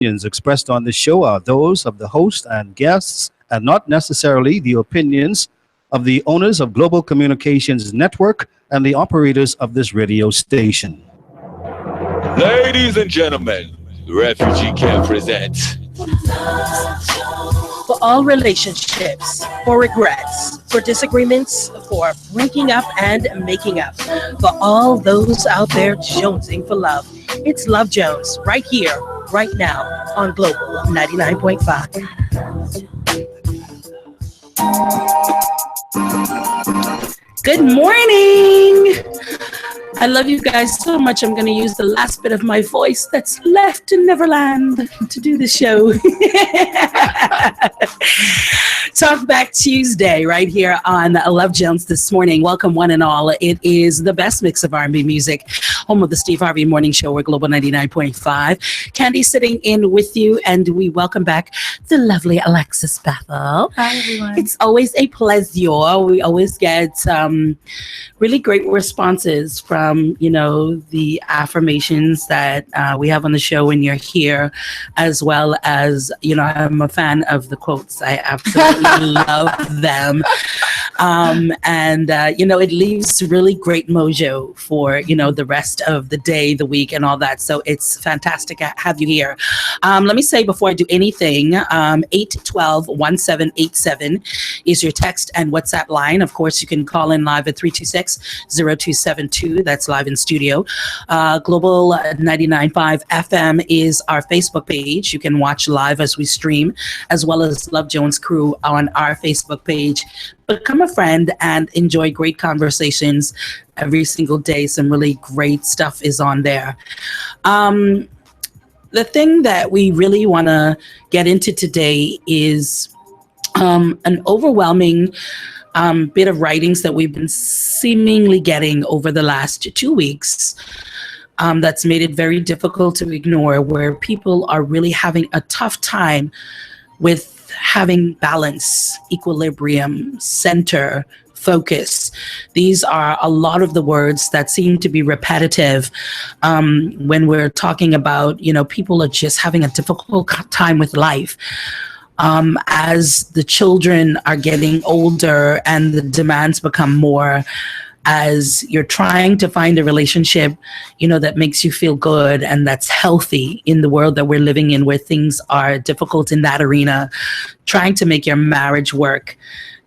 opinions expressed on this show are those of the host and guests and not necessarily the opinions of the owners of Global Communications Network and the operators of this radio station. Ladies and gentlemen, Refugee Camp presents for all relationships, for regrets, for disagreements, for breaking up and making up, for all those out there jonesing for love. It's Love Jones right here, right now on Global 99.5. Good morning. I love you guys so much. I'm going to use the last bit of my voice that's left in Neverland to do the show. Talkback Tuesday right here on Love Jones this morning. Welcome one and all. It is the best mix of R&B music, home of the Steve Harvey Morning Show. We're Global 99.5. Candy sitting in with you, and we welcome back the lovely Alexis Bethel. Hi, everyone. It's always a pleasure. We always get really great responses from, the affirmations that we have on the show when you're here, as well as, I'm a fan of the quotes. I absolutely love them. It leaves really great mojo for, the rest of the day, the week, and all that. So it's fantastic to have you here. Let me say before I do anything, 812-1787 is your text and WhatsApp line. Of course, you can call in live at 326-0272. That's live in studio. Global 99.5 FM is our Facebook page. You can watch live as we stream, as well as Love Jones Crew on our Facebook page. Become a friend and enjoy great conversations every single day. Some really great stuff is on there. The thing that we really want to get into today is an overwhelming bit of writings that we've been seemingly getting over the last 2 weeks that's made it very difficult to ignore, where people are really having a tough time with having balance, equilibrium, center, focus. These are a lot of the words that seem to be repetitive when we're talking about, people are just having a difficult time with life. As the children are getting older and the demands become more, as you're trying to find a relationship, that makes you feel good and that's healthy in the world that we're living in, where things are difficult in that arena, trying to make your marriage work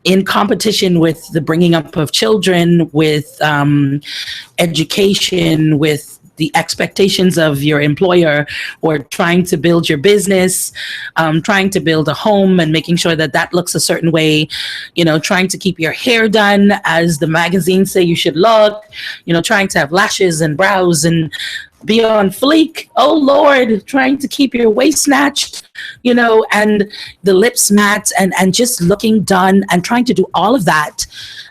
in competition with the bringing up of children, with education, with the expectations of your employer, or trying to build your business, trying to build a home and making sure that that looks a certain way, trying to keep your hair done as the magazines say you should look, trying to have lashes and brows and be on fleek. Oh Lord, trying to keep your waist snatched, and the lips matte and just looking done, and trying to do all of that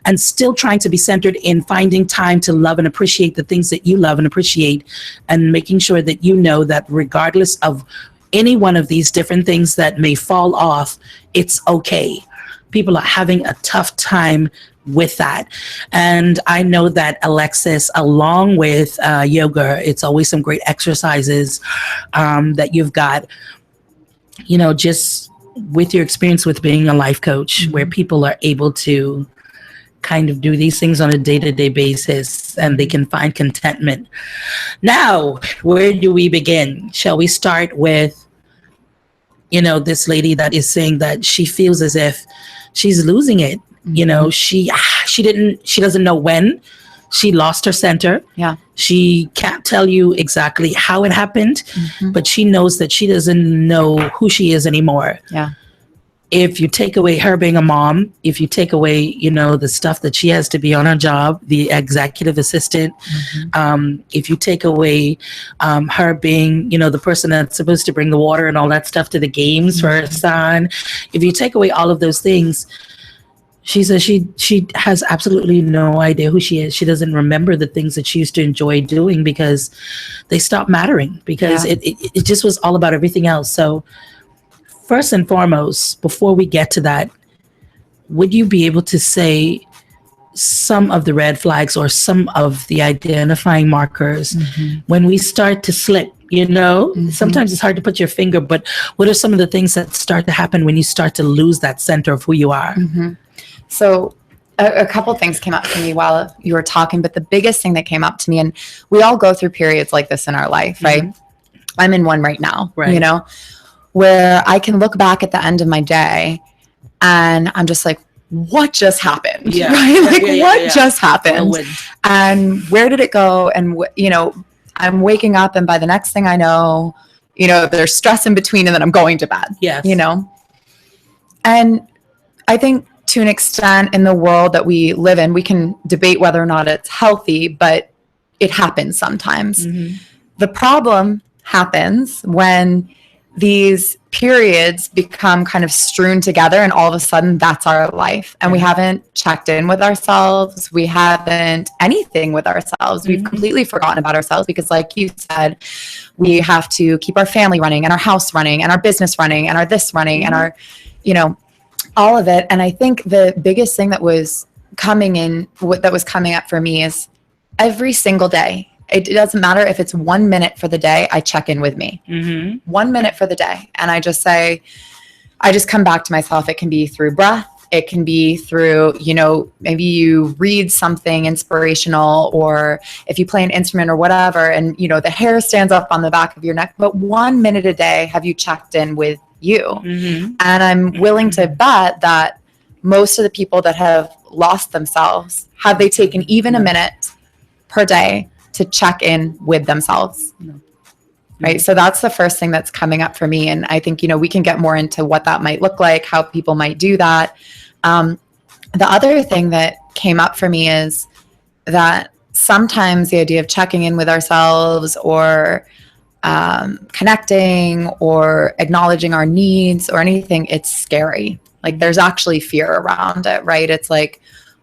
and still trying to be centered in finding time to love and appreciate the things that you love and appreciate, and making sure that that regardless of any one of these different things that may fall off, it's okay. People are having a tough time with that. And I know that Alexis, along with yoga, it's always some great exercises that you've got, just with your experience with being a life coach, where people are able to kind of do these things on a day-to-day basis and they can find contentment. Now, where do we begin? Shall we start with, this lady that is saying that she feels as if she's losing it. She doesn't know when she lost her center. Yeah. She can't tell you exactly how it happened, but she knows that she doesn't know who she is anymore. Yeah. If you take away her being a mom, if you take away, the stuff that she has to be on her job, the executive assistant, if you take away her being, the person that's supposed to bring the water and all that stuff to the games for her son, if you take away all of those things, she says she has absolutely no idea who she is. She doesn't remember the things that she used to enjoy doing because they stopped mattering, because it just was all about everything else. So first and foremost, before we get to that, would you be able to say some of the red flags or some of the identifying markers when we start to slip You know, Mhm. sometimes it's hard to put your finger, but what are some of the things that start to happen when you start to lose that center of who you are? Mhm. So a couple things came up for me while you were talking, but the biggest thing that came up to me, and we all go through periods like this in our life, right? I'm in one right now, Right. you know, where I can look back at the end of my day and I'm just like, what just happened? Yeah. Right? Yeah, Like, yeah, yeah, what yeah. just happened? Whirlwind. And where did it go? And, you know, I'm waking up and by the next thing I know, you know, there's stress in between and then I'm going to bed, Yes. you know? And I think to an extent in the world that we live in, we can debate whether or not it's healthy, but it happens sometimes. Mhm. The problem happens when these periods become kind of strewn together and all of a sudden that's our life and we haven't checked in with ourselves, we haven't anything with ourselves, we've completely forgotten about ourselves because like you said, we have to keep our family running and our house running and our business running and our this running and our, you know, all of it. And I think the biggest thing that was coming up for me is every single day, it doesn't matter if it's 1 minute for the day, I check in with me. Mhm. 1 minute for the day. And I just say, I just come back to myself. It can be through breath. It can be through, you know, maybe you read something inspirational or if you play an instrument or whatever, and, you know, the hair stands up on the back of your neck. But 1 minute a day, have you checked in with you? Mhm. And I'm willing to bet that most of the people that have lost themselves, have they taken even a minute per day to check in with themselves? No. Right. So that's the first thing that's coming up for me. And I think, you know, we can get more into what that might look like, how people might do that. The other thing that came up for me is that sometimes the idea of checking in with ourselves or connecting or acknowledging our needs or anything, it's scary. Like there's actually fear around it, right? It's like,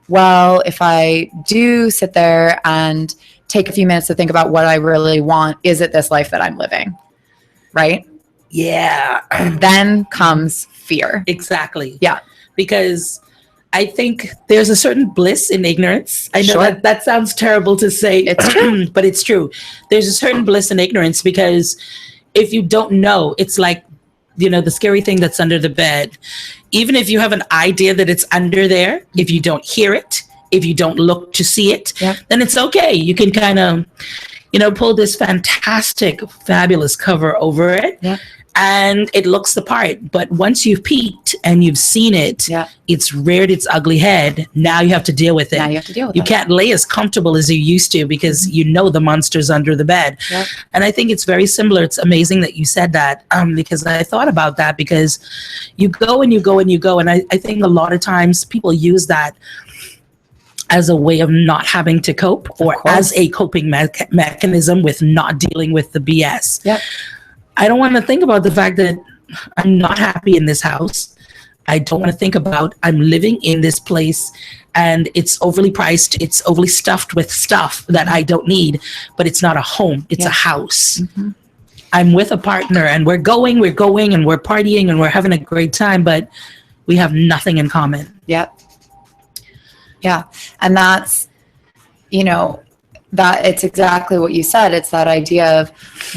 well, if I do sit there and take a few minutes to think about what I really want, is it this life that I'm living? Right? Yeah. And then comes fear. Exactly. Yeah. Because I think there's a certain bliss in ignorance. I know Sure. that sounds terrible to say. It's true. But it's true. There's a certain bliss in ignorance because if you don't know, it's like, you know, the scary thing that's under the bed. Even if you have an idea that it's under there, if you don't hear it, if you don't look to see it, Yep. then it's okay. You can kind of, you know, pull this fantastic, fabulous cover over it. Yeah. And it looks the part. But once you've peeked and you've seen it, Yeah. it's reared its ugly head. Now you have to deal with it. Now you have to deal with You it. can't lay as comfortable as you used to because you know the monster's under the bed. Yep. And I think it's very similar. It's amazing that you said that because I thought about that because you go and you go and you go. And I think a lot of times people use that as a way of not having to cope or course. as a coping mechanism with not dealing with the BS. Yep. I don't want to think about the fact that I'm not happy in this house. I don't want to think about I'm living in this place and it's overly priced. It's overly stuffed with stuff that I don't need, but it's not a home. It's a house. Mhm. I'm with a partner and we're going and we're partying and we're having a great time, but we have nothing in common. Yep. Yeah. And that's, you know, that it's exactly what you said. It's that idea of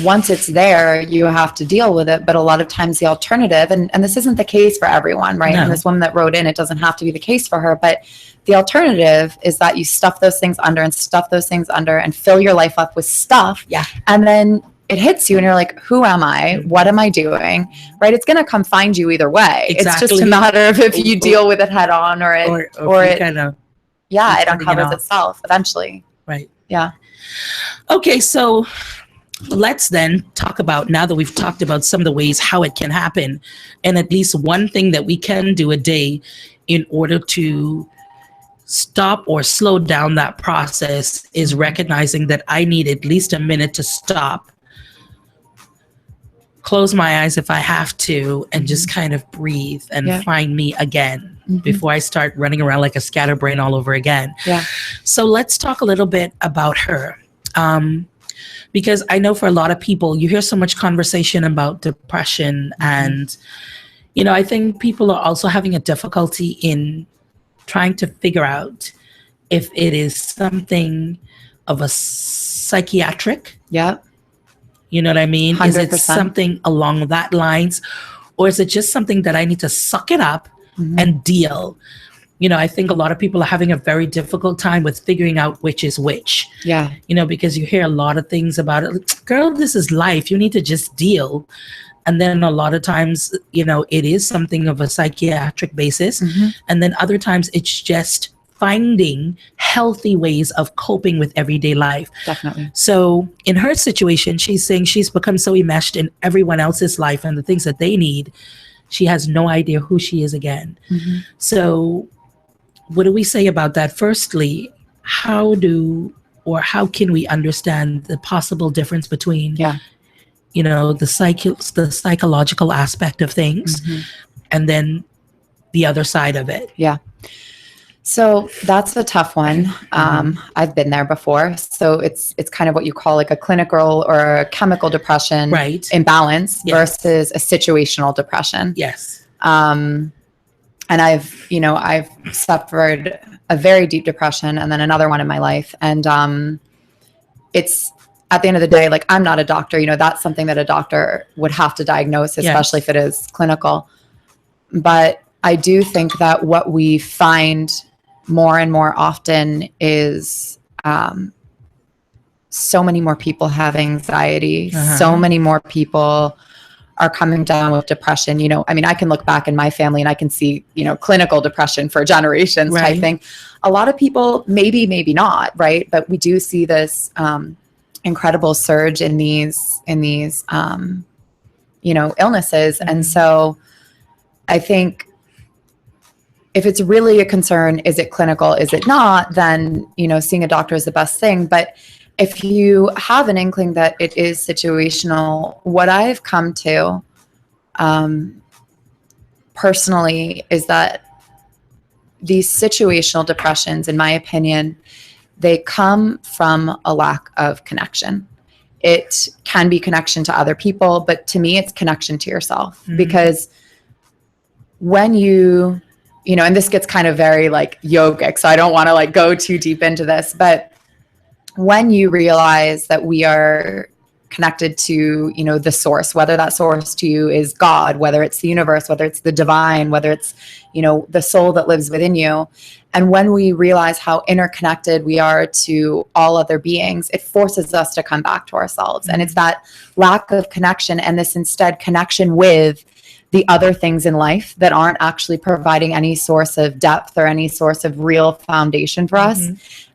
once it's there, you have to deal with it. But a lot of times the alternative, and this isn't the case for everyone, right? No. And this woman that wrote in, it doesn't have to be the case for her, but the alternative is that you stuff those things under and fill your life up with stuff. Yeah. And then it hits you and you're like, who am I? What am I doing? Right? It's going to come find you either way. It's just Exactly. a matter of if you deal with it head on or it kind of, yeah, it turning it uncovers off. itself eventually. right. Yeah. Okay, so let's then talk about, now that we've talked about some of the ways how it can happen, and at least one thing that we can do a day in order to stop or slow down that process is recognizing that I need at least a minute to stop, close my eyes if I have to, and just kind of breathe and Yeah. find me again Mhm. before I start running around like a scatterbrain all over again. Yeah. So let's talk a little bit about her. Because I know for a lot of people, you hear so much conversation about depression and, you know, I think people are also having a difficulty in trying to figure out if it is something of a psychiatric, Yeah. You know what I mean? Is it 100%. something along that lines? Or is it just something that I need to suck it up and deal? You know, I think a lot of people are having a very difficult time with figuring out which is which. Yeah. You know, because you hear a lot of things about it. Girl, this is life. You need to just deal. And then a lot of times, you know, it is something of a psychiatric basis. And then other times it's just finding healthy ways of coping with everyday life. Definitely. So in her situation, she's saying she's become so enmeshed in everyone else's life and the things that they need. She has no idea who she is again. So what do we say about that? Firstly, how can we understand the possible difference between, you know, the psychological aspect of things and then the other side of it? Yeah. So that's a tough one. I've been there before. So it's kind of what you call like a clinical or a chemical depression imbalance versus a situational depression. Yes. And I've suffered a very deep depression and then another one in my life. And it's at the end of the day, like, I'm not a doctor, you know, that's something that a doctor would have to diagnose, especially if it is clinical. But I do think that what we find more and more often is so many more people have anxiety, so many more people are coming down with depression. You know, I mean, I can look back in my family and I can see, you know, clinical depression for generations type thing. A lot of people, maybe not, right? But we do see this incredible surge in these you know, illnesses. And so I think if it's really a concern, is it clinical, is it not, then, you know, seeing a doctor is the best thing. But if you have an inkling that it is situational, what I've come to personally is that these situational depressions, in my opinion, they come from a lack of connection. It can be connection to other people, but to me, it's connection to yourself. Because when you know, and this gets kind of very like yogic, so I don't want to like go too deep into this, but when you realize that we are connected to, you know, the source, whether that source to you is God, whether it's the universe, whether it's the divine, whether it's, you know, the soul that lives within you. And when we realize how interconnected we are to all other beings, it forces us to come back to ourselves. And it's that lack of connection and this instead connection with the other things in life that aren't actually providing any source of depth or any source of real foundation for us,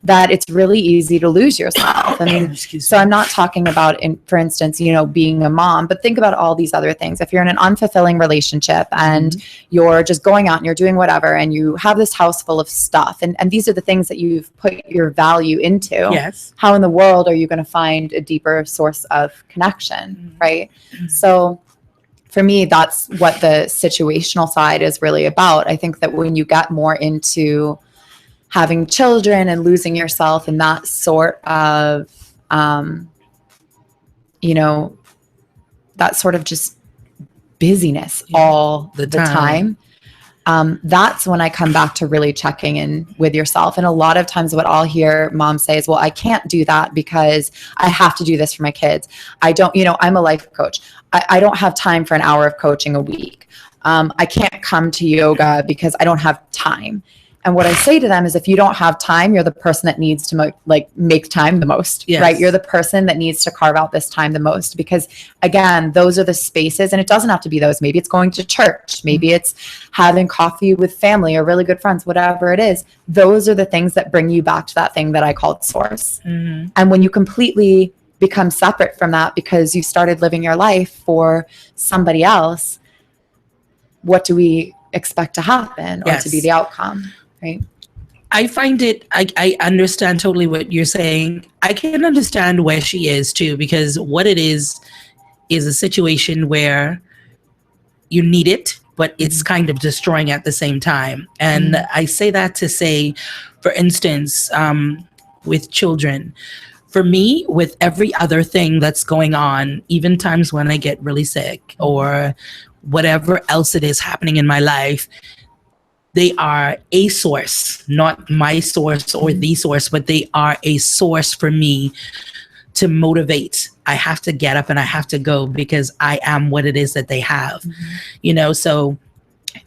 that it's really easy to lose yourself. I mean, so I'm not talking about, for instance, you know, being a mom, but think about all these other things. If you're in an unfulfilling relationship and you're just going out and you're doing whatever, and you have this house full of stuff, and these are the things that you've put your value into, how in the world are you going to find a deeper source of connection, right? So for me, that's what the situational side is really about. I think that when you get more into having children and losing yourself in that sort of, you know, that sort of just busyness all the time, that's when I come back to really checking in with yourself. And a lot of times what I'll hear moms say is, well, I can't do that because I have to do this for my kids. I don't, you know, I'm a life coach. I don't have time for an hour of coaching a week. I can't come to yoga because I don't have time. And what I say to them is, if you don't have time, you're the person that needs to make time the most, right? You're the person that needs to carve out this time the most, because again, those are the spaces, and it doesn't have to be those. Maybe it's going to church. Maybe it's having coffee with family or really good friends, whatever it is. Those are the things that bring you back to that thing that I called source. And when you completely become separate from that because you started living your life for somebody else, what do we expect to happen or to be the outcome? Right. I find it, I understand totally what you're saying. I can understand where she is too, because what it is a situation where you need it, but it's kind of destroying at the same time. And I say that to say, for instance, with children, for me, with every other thing that's going on, even times when I get really sick or whatever else it is happening in my life, they are a source, not my source or the source, but they are a source for me to motivate. I have to get up and I have to go because I am what it is that they have, so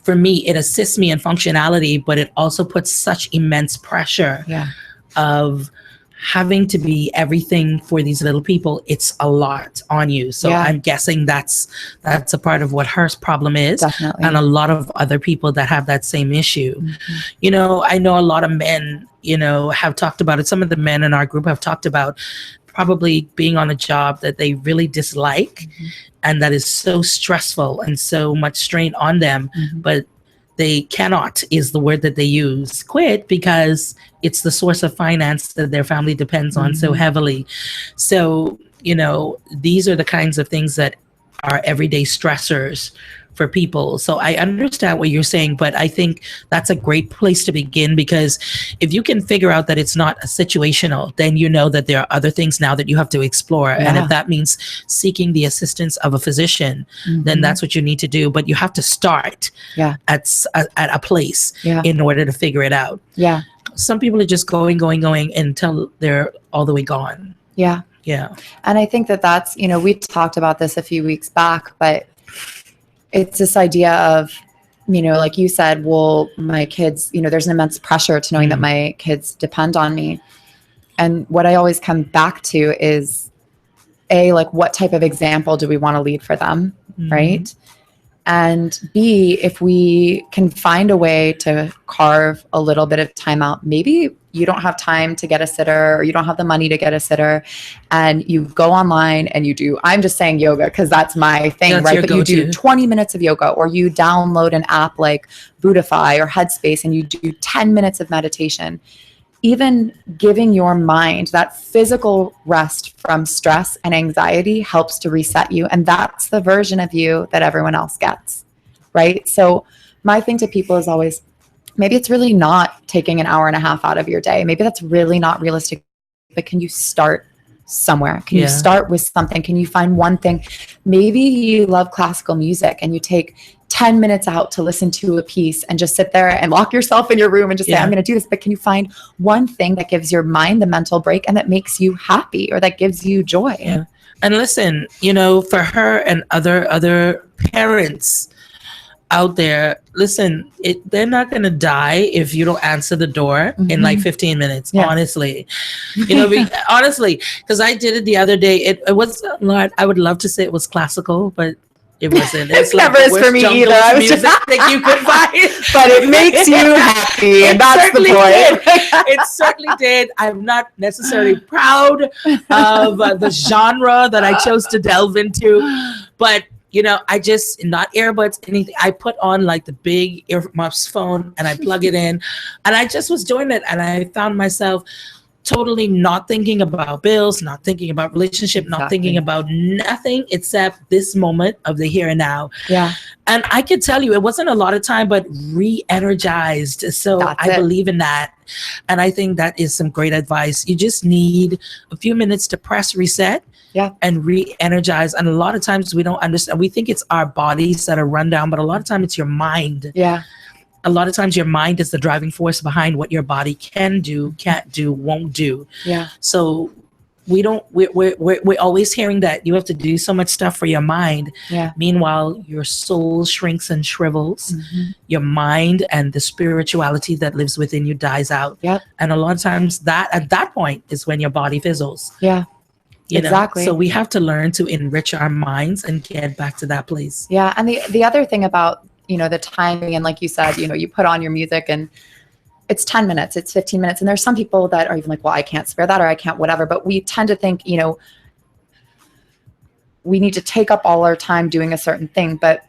for me, it assists me in functionality, but it also puts such immense pressure of having to be everything for these little people. It's a lot on you. So I'm guessing that's a part of what her problem is. Definitely. And a lot of other people that have that same issue. I know a lot of men, have talked about it. Some of the men in our group have talked about probably being on a job that they really dislike and that is so stressful and so much strain on them, but they cannot, is the word that they use, quit because it's the source of finance that their family depends on so heavily. So, these are the kinds of things that are everyday stressors for people. So I understand what you're saying, but I think that's a great place to begin, because if you can figure out that it's not a situational, then you know that there are other things now that you have to explore. And if that means seeking the assistance of a physician, then that's what you need to do. But you have to start at a place in order to figure it out. Yeah. Some people are just going until they're all the way gone. Yeah. Yeah. And I think that's, we talked about this a few weeks back, but it's this idea of, like you said, well, my kids, there's an immense pressure to knowing that my kids depend on me. And what I always come back to is like, what type of example do we want to lead for them? Right. And B, if we can find a way to carve a little bit of time out, maybe you don't have time to get a sitter or you don't have the money to get a sitter, and you go online and you do, I'm just saying yoga because that's my thing, That's right? your But go-to. you do 20 minutes of yoga, or you download an app like Buddhify or Headspace and you do 10 minutes of meditation. Even giving your mind that physical rest from stress and anxiety helps to reset you. And that's the version of you that everyone else gets, right? So my thing to people is always, maybe it's really not taking an hour and a half out of your day. Maybe that's really not realistic, but can you start somewhere? Can you start with something? Can you find one thing? Maybe you love classical music and you take 10 minutes out to listen to a piece and just sit there and lock yourself in your room and just say, I'm going to do this. But can you find one thing that gives your mind the mental break and that makes you happy or that gives you joy? Yeah. And listen, for her and other parents out there, listen, they're not going to die if you don't answer the door in like 15 minutes, honestly. Honestly, because I did it the other day. It was a lot. I would love to say it was classical, but it wasn't. It's like never is for me either. I was music that you could find. But it makes you happy, and that's the point. It certainly did. I'm not necessarily proud of the genre that I chose to delve into, but I just, not earbuds, anything. I put on like the big earmuffs phone and I plug it in, and I just was doing it, and I found myself totally not thinking about bills, not thinking about relationship, not thinking about nothing except this moment of the here and now. Yeah. And I could tell you, it wasn't a lot of time, but re-energized. So I believe in that. And I think that is some great advice. You just need a few minutes to press reset and re-energize. And a lot of times we don't understand. We think it's our bodies that are run down, but a lot of time it's your mind. Yeah. A lot of times your mind is the driving force behind what your body can do, can't do, won't do. Yeah. So we're always hearing that you have to do so much stuff for your mind. Yeah. Meanwhile, your soul shrinks and shrivels. Your mind and the spirituality that lives within you dies out. Yep. And a lot of times at that point is when your body fizzles. Yeah. Exactly. So we have to learn to enrich our minds and get back to that place. Yeah. And the other thing about the timing, and like you said, you put on your music and it's 10 minutes, it's 15 minutes. And there's some people that are even like, well, I can't spare that, or I can't whatever. But we tend to think, we need to take up all our time doing a certain thing. But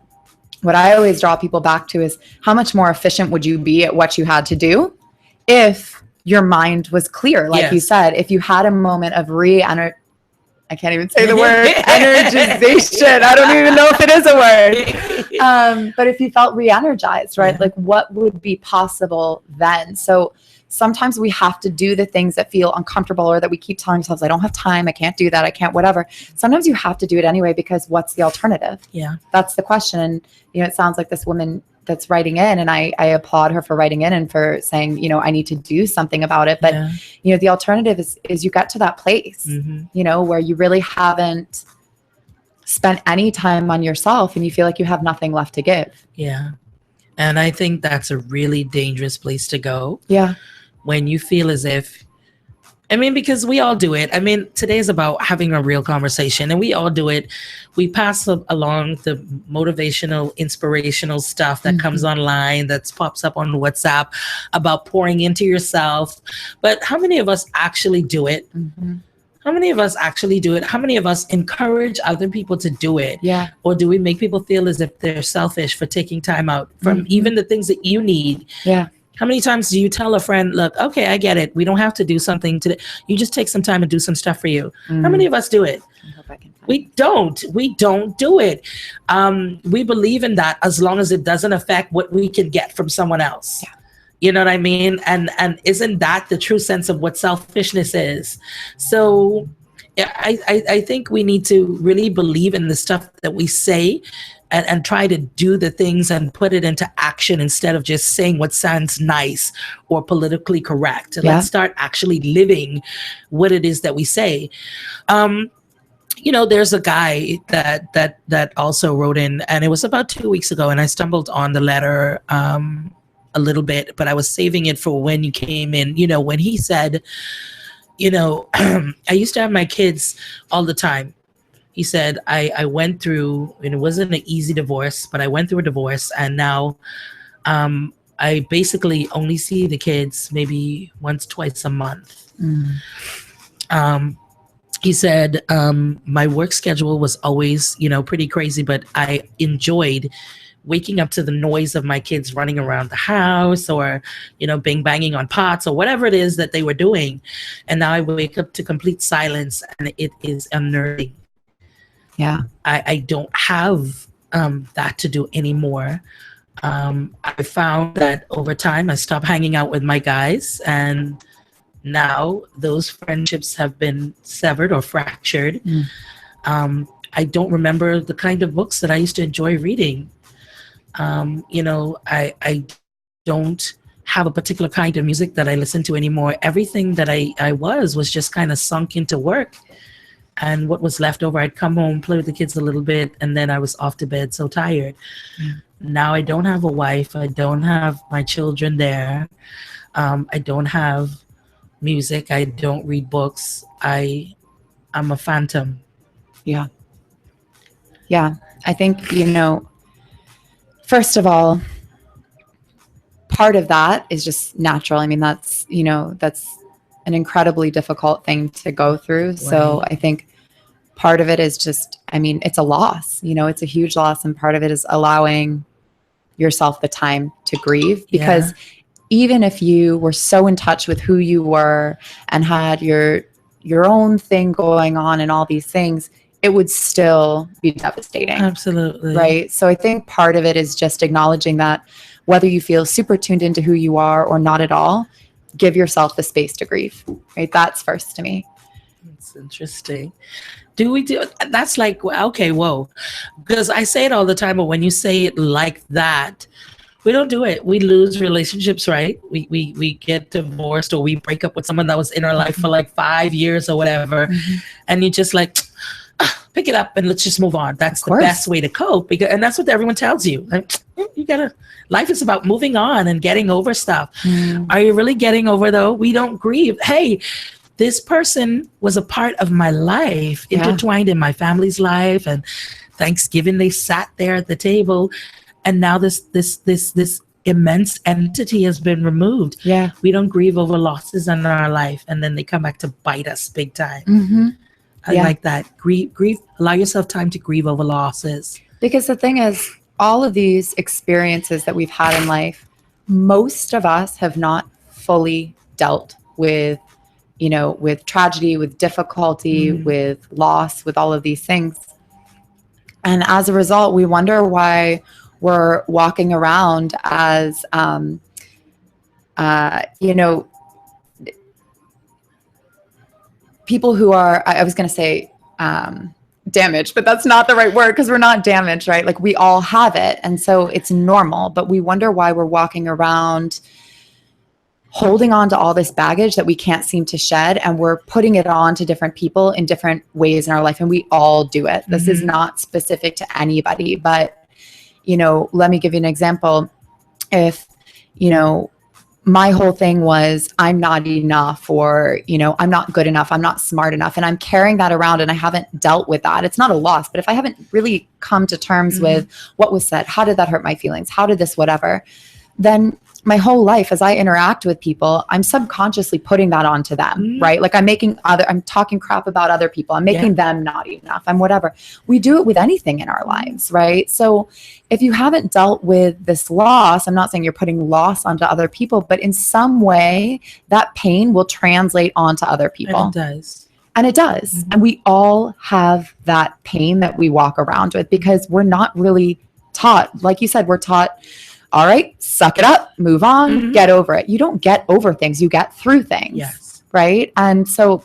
what I always draw people back to is, how much more efficient would you be at what you had to do if your mind was clear? Like you said, if you had a moment of I can't even say the word, energization. I don't even know if it is a word. But if you felt re-energized, right? Like, what would be possible then? So sometimes we have to do the things that feel uncomfortable, or that we keep telling ourselves, I don't have time, I can't do that, I can't whatever. Sometimes you have to do it anyway, because what's the alternative? Yeah. That's the question. And, it sounds like this woman that's writing in, and I applaud her for writing in and for saying, you know, I need to do something about it. But Yeah. you know, the alternative is you get to that place, you know, where you really haven't spent any time on yourself and you feel like you have nothing left to give. Yeah. And I think that's a really dangerous place to go Yeah. when you feel as if, I mean, because we all do it. I mean, today is about having a real conversation, and we all do it. We pass along the motivational, inspirational stuff that comes online, that pops up on WhatsApp about pouring into yourself. But how many of us actually do it? How many of us actually do it? How many of us encourage other people to do it? Yeah. Or do we make people feel as if they're selfish for taking time out from even the things that you need? Yeah. How many times do you tell a friend, look, okay, I get it. We don't have to do something today. You just take some time and do some stuff for you. How many of us do it? I hope I can find We don't. We don't do it. We believe in that as long as it doesn't affect what we can get from someone else. Yeah. You know what I mean? And isn't that the true sense of what selfishness is? So yeah, I think we need to really believe in the stuff that we say, and try to do the things and put it into action instead of just saying what sounds nice or politically correct. Yeah. Let's start actually living what it is that we say. You know, there's a guy that also wrote in, and it was about 2 weeks ago, and I stumbled on the letter a little bit, but I was saving it for when you came in. You know, when he said, you know, I used to have my kids all the time. He said, I went through, and it wasn't an easy divorce, but I went through a divorce, and now I basically only see the kids maybe once, twice a month. He said, my work schedule was always, you know, pretty crazy, but I enjoyed waking up to the noise of my kids running around the house, or, you know, banging on pots, or whatever it is that they were doing. And now I wake up to complete silence, and it is unnerving. Yeah. I don't have that to do anymore. I found that over time I stopped hanging out with my guys, and now those friendships have been severed or fractured. I don't remember the kind of books that I used to enjoy reading. You know, I don't have a particular kind of music that I listen to anymore. Everything that I was just kind of sunk into work. And what was left over, I'd come home, play with the kids a little bit, and then I was off to bed so tired. Now I don't have a wife. I don't have my children there. I don't have music. I don't read books. I'm a phantom. Yeah. Yeah. I think, you know, first of all, part of that is just natural. I mean, that's, you know, that's an incredibly difficult thing to go through. So I think part of it is just, I mean, it's a loss, you know, it's a huge loss. And part of it is allowing yourself the time to grieve, because even if you were so in touch with who you were and had your own thing going on and all these things, it would still be devastating. Absolutely. Right. So I think part of it is just acknowledging that whether you feel super tuned into who you are or not at all, give yourself the space to grieve. Right. That's first to me. It's interesting. That's like, okay, whoa. Because I say it all the time, but when you say it like that, we don't do it. We lose relationships, right? We get divorced, or we break up with someone that was in our life for like 5 years or whatever. And you just like, pick it up and let's just move on. That's the best way to cope. And that's what everyone tells you. Like, life is about moving on and getting over stuff. Are you really getting over though? We don't grieve. Hey, this person was a part of my life, intertwined in my family's life, and Thanksgiving they sat there at the table, and now this immense entity has been removed. Yeah, we don't grieve over losses in our life, and then they come back to bite us big time. I like that. Grieve. Allow yourself time to grieve over losses. Because the thing is, all of these experiences that we've had in life, most of us have not fully dealt with, you know, with tragedy, with difficulty, with loss, with all of these things. And as a result, we wonder why we're walking around as, you know, people who are, I was going to say, damaged, but that's not the right word because we're not damaged, right? Like we all have it. And so it's normal, but we wonder why we're walking around holding on to all this baggage that we can't seem to shed, and we're putting it on to different people in different ways in our life. And we all do it. This is not specific to anybody, but, you know, let me give you an example. If, you know, my whole thing was I'm not enough, or, you know, I'm not good enough, I'm not smart enough, and I'm carrying that around and I haven't dealt with that. It's not a loss, but if I haven't really come to terms with what was said, how did that hurt my feelings? How did this, whatever, then my whole life as I interact with people, I'm subconsciously putting that onto them, right? Like I'm talking crap about other people. I'm making them not enough. I'm whatever. We do it with anything in our lives, right? So if you haven't dealt with this loss, I'm not saying you're putting loss onto other people, but in some way that pain will translate onto other people. And it does. And it does. And we all have that pain that we walk around with because we're not really taught. Like you said, we're taught, all right, suck it up, move on, get over it. You don't get over things, you get through things. Yes. Right. And so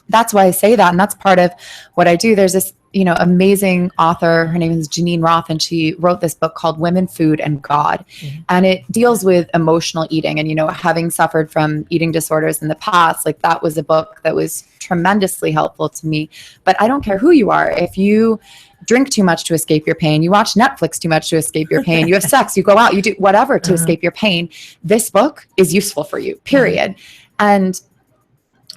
that's why I say that. And that's part of what I do. There's this, you know, amazing author. Her name is Janine Roth, and she wrote this book called Women, Food, and God. And it deals with emotional eating. And, you know, having suffered from eating disorders in the past, like that was a book that was tremendously helpful to me. But I don't care who you are. If you drink too much to escape your pain, you watch Netflix too much to escape your pain, you have sex, you go out, you do whatever to escape your pain, this book is useful for you, period. And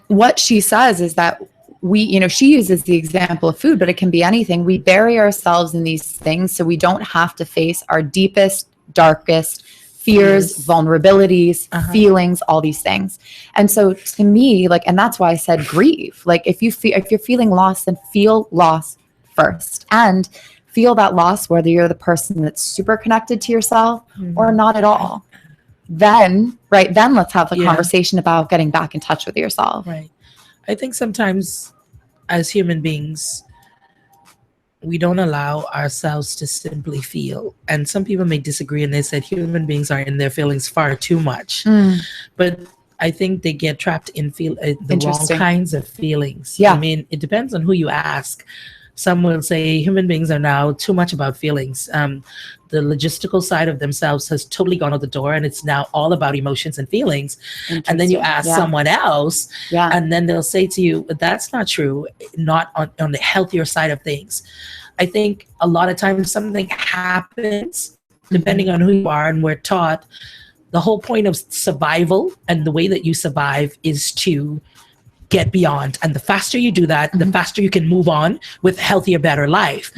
what she says is that we, you know, she uses the example of food, but it can be anything. We bury ourselves in these things so we don't have to face our deepest, darkest fears, vulnerabilities, feelings, all these things. And so to me, like, and that's why I said grieve. Like if you're feeling lost, then feel loss first and feel that loss, whether you're the person that's super connected to yourself or not at all. Then let's have the conversation about getting back in touch with yourself. Right. I think sometimes as human beings, we don't allow ourselves to simply feel. And some people may disagree, and they said human beings are in their feelings far too much. But I think they get trapped in the wrong kinds of feelings. Yeah. I mean, it depends on who you ask. Some will say human beings are now too much about feelings. The logistical side of themselves has totally gone out the door, and it's now all about emotions and feelings. And then you ask someone else, and then they'll say to you, that's not true, not on the healthier side of things. I think a lot of times something happens, depending on who you are, and we're taught the whole point of survival and the way that you survive is to get beyond. And the faster you do that, the faster you can move on with a healthier, better life.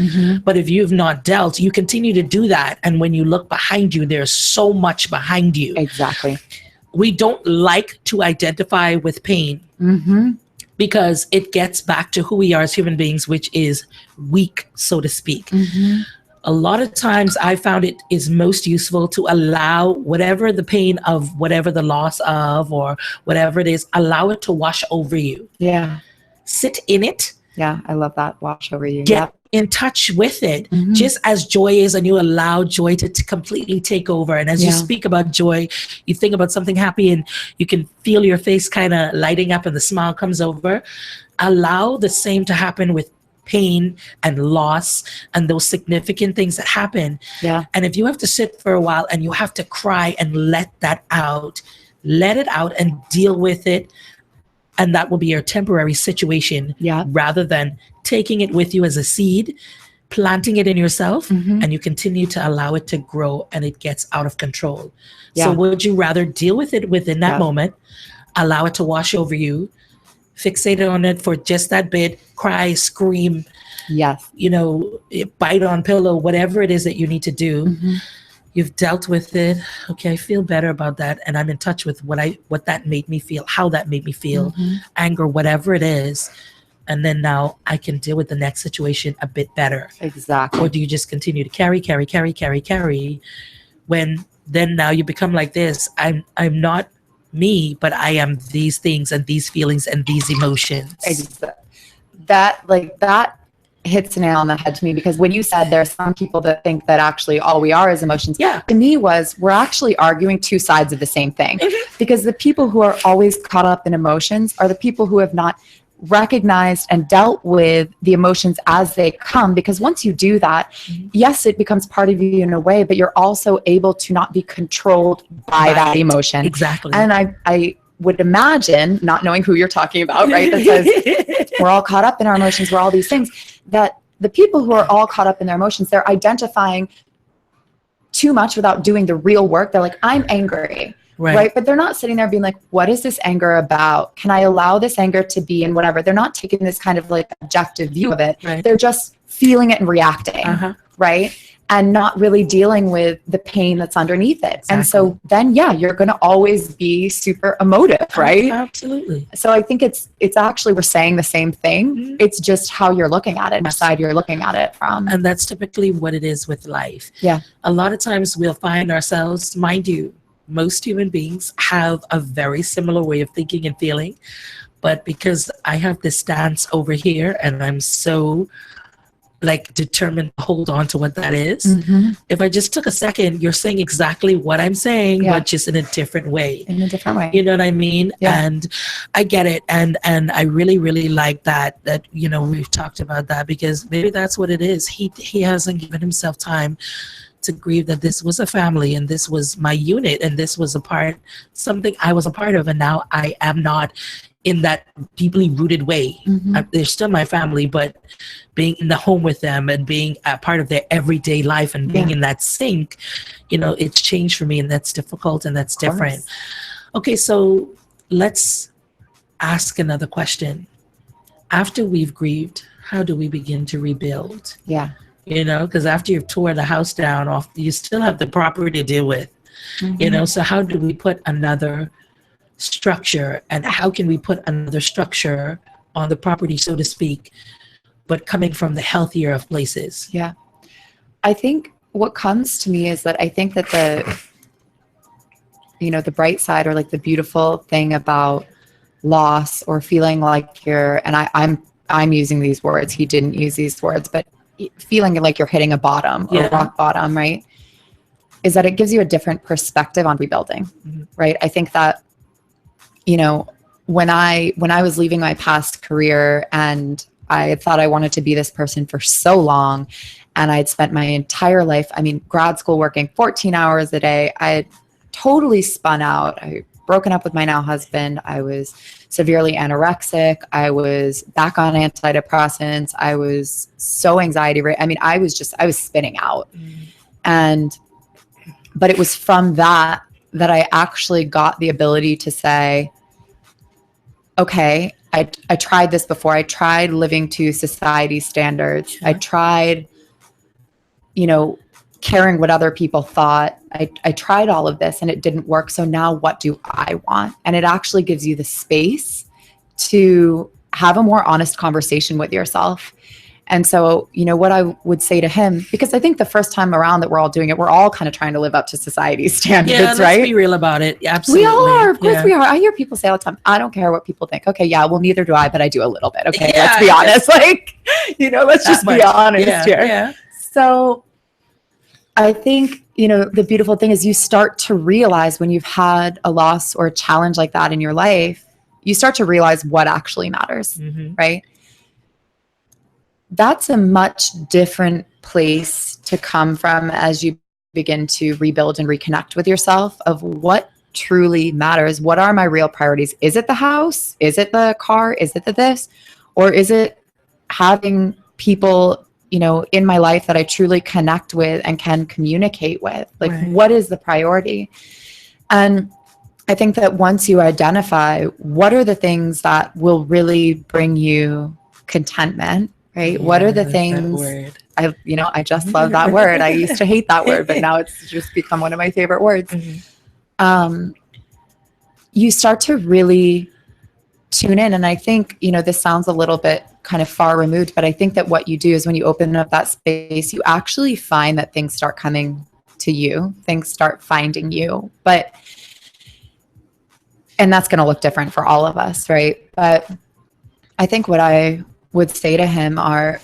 But if you've not dealt, you continue to do that. And when you look behind you, there's so much behind you. Exactly. We don't like to identify with pain because it gets back to who we are as human beings, which is weak, so to speak. A lot of times I found it is most useful to allow whatever the pain of whatever the loss of or whatever it is, allow it to wash over you. Yeah. Sit in it. Yeah. I love that. Wash over you. Get in touch with it. Just as joy is, and you allow joy to completely take over. And as you speak about joy, you think about something happy and you can feel your face kind of lighting up and the smile comes over. Allow the same to happen with pain and loss and those significant things that happen. And if you have to sit for a while and you have to cry and let it out and deal with it, and that will be your temporary situation rather than taking it with you as a seed, planting it in yourself, and you continue to allow it to grow and it gets out of control. So would you rather deal with it within that moment, allow it to wash over you, fixate on it for just that bit, cry, scream, you know, bite on pillow, whatever it is that you need to do. You've dealt with it. Okay, I feel better about that, and I'm in touch with what that made me feel, how that made me feel, anger, whatever it is. And then now I can deal with the next situation a bit better. Exactly. Or do you just continue to carry when then now you become like this? I'm not me, but I am these things and these feelings and these emotions. That hits a nail on the head to me, because when you said there are some people that think that actually all we are is emotions, to me we're actually arguing two sides of the same thing. Because the people who are always caught up in emotions are the people who have not recognized and dealt with the emotions as they come, because once you do that, yes, it becomes part of you in a way, but you're also able to not be controlled by that Right. emotion. Exactly. And I would imagine, not knowing who you're talking about, right, that says we're all caught up in our emotions, we're all these things, that the people who are all caught up in their emotions, they're identifying too much without doing the real work. They're like, I'm angry. Right. But they're not sitting there being like, what is this anger about? Can I allow this anger to be in whatever? They're not taking this kind of like objective view of it. Right. They're just feeling it and reacting. Right. And not really dealing with the pain that's underneath it. Exactly. And so then, yeah, you're going to always be super emotive. Right. Absolutely. So I think it's actually, we're saying the same thing. It's just how you're looking at it, and the side you're looking at it from. And that's typically what it is with life. Yeah. A lot of times we'll find ourselves, mind you, most human beings have a very similar way of thinking and feeling. But because I have this stance over here and I'm so like determined to hold on to what that is, if I just took a second, you're saying exactly what I'm saying, but just in a different way. In a different way. You know what I mean? Yeah. And I get it. And I really, really like that, you know, we've talked about that, because maybe that's what it is. He hasn't given himself time to grieve that this was a family and this was my unit and this was something I was a part of, and now I am not in that deeply rooted way. They're still my family, but being in the home with them and being a part of their everyday life and being in that sync, you know, it's changed for me, and that's difficult and that's different. Okay, so let's ask another question. After we've grieved, how do we begin to rebuild? Yeah. You know, because after you've tore the house down, you still have the property to deal with. You know, so how do we put another structure, and how can we put another structure on the property, so to speak, but coming from the healthier of places? Yeah. I think what comes to me is that I think that the bright side, or like the beautiful thing about loss, or feeling like I'm using these words, he didn't use these words, but feeling like you're hitting a bottom or rock bottom, right, is that it gives you a different perspective on rebuilding. Right. I think that, you know, when I was leaving my past career, and I thought I wanted to be this person for so long, and I'd spent my entire life, I mean, grad school, working 14 hours a day. I had totally spun out. I had broken up with my now husband. I was severely anorexic. I was back on antidepressants. I was so anxiety. I mean, I was spinning out. But it was from that I actually got the ability to say, okay, I tried this before. I tried living to society standards. I tried, you know, caring what other people thought. I tried all of this and it didn't work. So now what do I want? And it actually gives you the space to have a more honest conversation with yourself. And so, you know, what I would say to him, because I think the first time around that we're all doing it, we're all kind of trying to live up to society's standards, right? Let's be real about it. Absolutely. We all are. Of course we are. I hear people say all the time, I don't care what people think. Okay, yeah, well, neither do I, but I do a little bit. Okay, let's be honest. Like, you know, let's just be honest here. Yeah. So I think, you know, the beautiful thing is you start to realize when you've had a loss or a challenge like that in your life, you start to realize what actually matters, right? That's a much different place to come from as you begin to rebuild and reconnect with yourself of what truly matters. What are my real priorities? Is it the house? Is it the car? Is it the this? Or is it having people, you know, in my life that I truly connect with and can communicate with? Like, what is the priority? And I think that once you identify what are the things that will really bring you contentment, right? Yeah, what are the things I just love that word. I used to hate that word, but now it's just become one of my favorite words. You start to really tune in. And I think, you know, this sounds a little bit kind of far removed, but I think that what you do is when you open up that space, you actually find that things start coming to you, things start finding you. And that's going to look different for all of us, right? But I think what I would say to him are,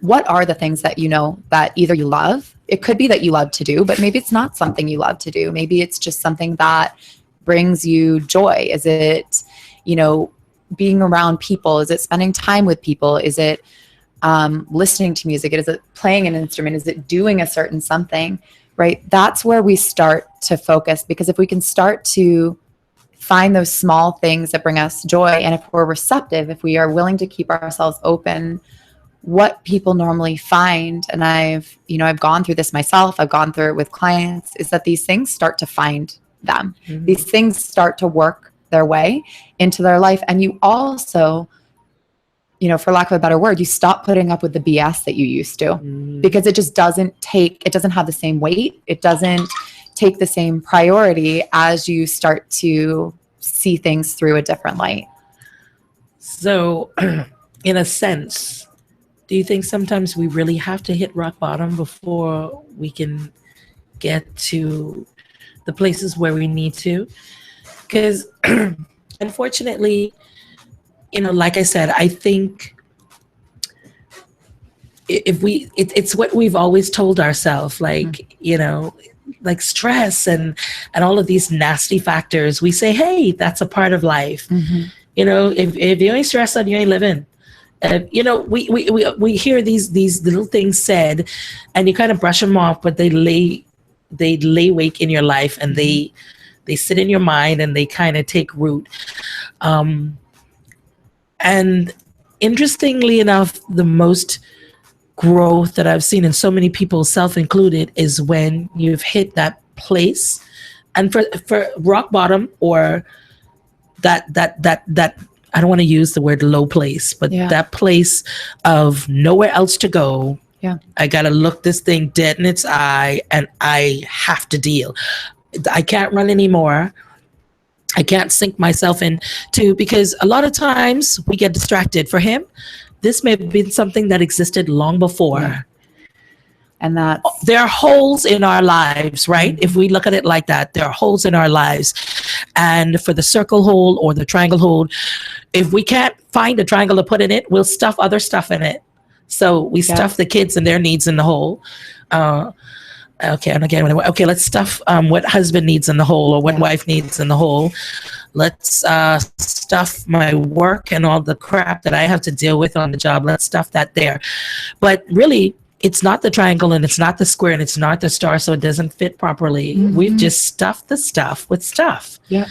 what are the things that you know that either you love? It could be that you love to do, but maybe it's not something you love to do. Maybe it's just something that brings you joy. Is it, you know, being around people? Is it spending time with people? Is it listening to music? Is it playing an instrument? Is it doing a certain something, right? That's where we start to focus, because if we can start to find those small things that bring us joy, and if we're receptive, if we are willing to keep ourselves open, what people normally find, and I've gone through this myself, I've gone through it with clients, is that these things start to find them. Mhm. These things start to work their way into their life. And you also, for lack of a better word, you stop putting up with the BS that you used to, because it just doesn't have the same weight. It doesn't take the same priority as you start to see things through a different light. So, in a sense, do you think sometimes we really have to hit rock bottom before we can get to the places where we need to? Because unfortunately, like I said, I think it's what we've always told ourselves, like, like stress and all of these nasty factors. We say, hey, that's a part of life. Mm-hmm. If you ain't stressed out, you ain't living. We hear these little things said, and you kind of brush them off, but they lay wake in your life, and they sit in your mind, and they kind of take root. And interestingly enough, the most growth that I've seen in so many people, self included, is when you've hit that place, and for rock bottom, or that I don't want to use the word low place, but that place of nowhere else to go. Yeah. I got to look this thing dead in its eye, and I have to deal. I can't run anymore. I can't sink myself into, because a lot of times we get distracted. For him, this may have been something that existed long before. Yeah. And there are holes in our lives, right? If we look at it like that, there are holes in our lives. And for the circle hole or the triangle hole, if we can't find a triangle to put in it, we'll stuff other stuff in it. So we stuff the kids and their needs in the hole. Okay, let's stuff what husband needs in the hole, or what wife needs in the hole. Let's stuff my work and all the crap that I have to deal with on the job. Let's stuff that there. But really, it's not the triangle, and it's not the square, and it's not the star, so it doesn't fit properly. Mm-hmm. We've just stuffed the stuff with stuff. Yeah.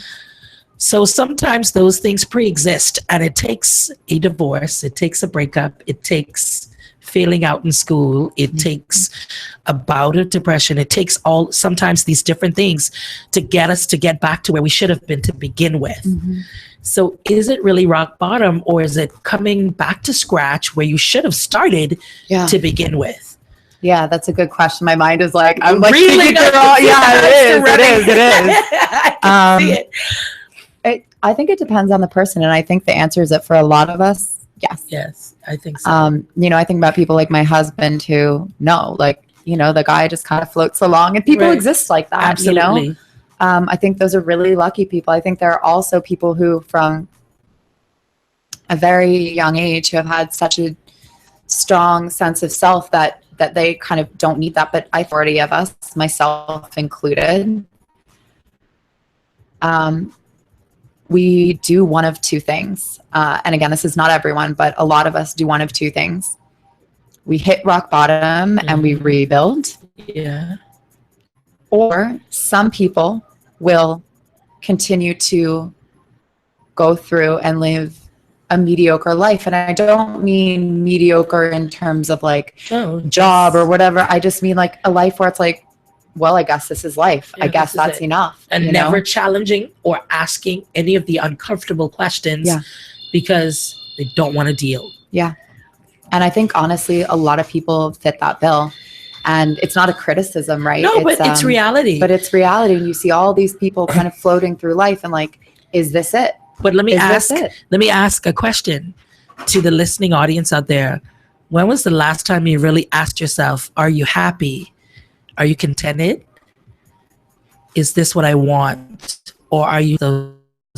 So sometimes those things pre-exist, and it takes a divorce, it takes a breakup, it takes failing out in school, it takes a bout of depression, it takes sometimes these different things to get back to where we should have been to begin with. Mm-hmm. So is it really rock bottom, or is it coming back to scratch where you should have started to begin with? Yeah, that's a good question. My mind is like, I'm like, really? it is. I can see it. I think it depends on the person. And I think the answer is that for a lot of us, yes. Yes, I think so. I think about people like my husband who, the guy just kind of floats along, and people exist like that. Absolutely. I think those are really lucky people. I think there are also people who, from a very young age, who have had such a strong sense of self that they kind of don't need that. But I, 40 of us, myself included, we do one of two things. And again, this is not everyone, but a lot of us do one of two things. We hit rock bottom and we rebuild. Yeah. Or some people will continue to go through and live a mediocre life. And I don't mean mediocre in terms of like job or whatever. I just mean like a life where it's like, well, I guess this is life. I guess that's enough. And never challenging or asking any of the uncomfortable questions because they don't want to deal. Yeah. And I think honestly, a lot of people fit that bill. And it's not a criticism, right? No, but it's reality. But it's reality. And you see all these people kind of floating through life and like, is this it? But let me ask a question to the listening audience out there. When was the last time you really asked yourself, are you happy? Are you contented? Is this what I want? Or are you those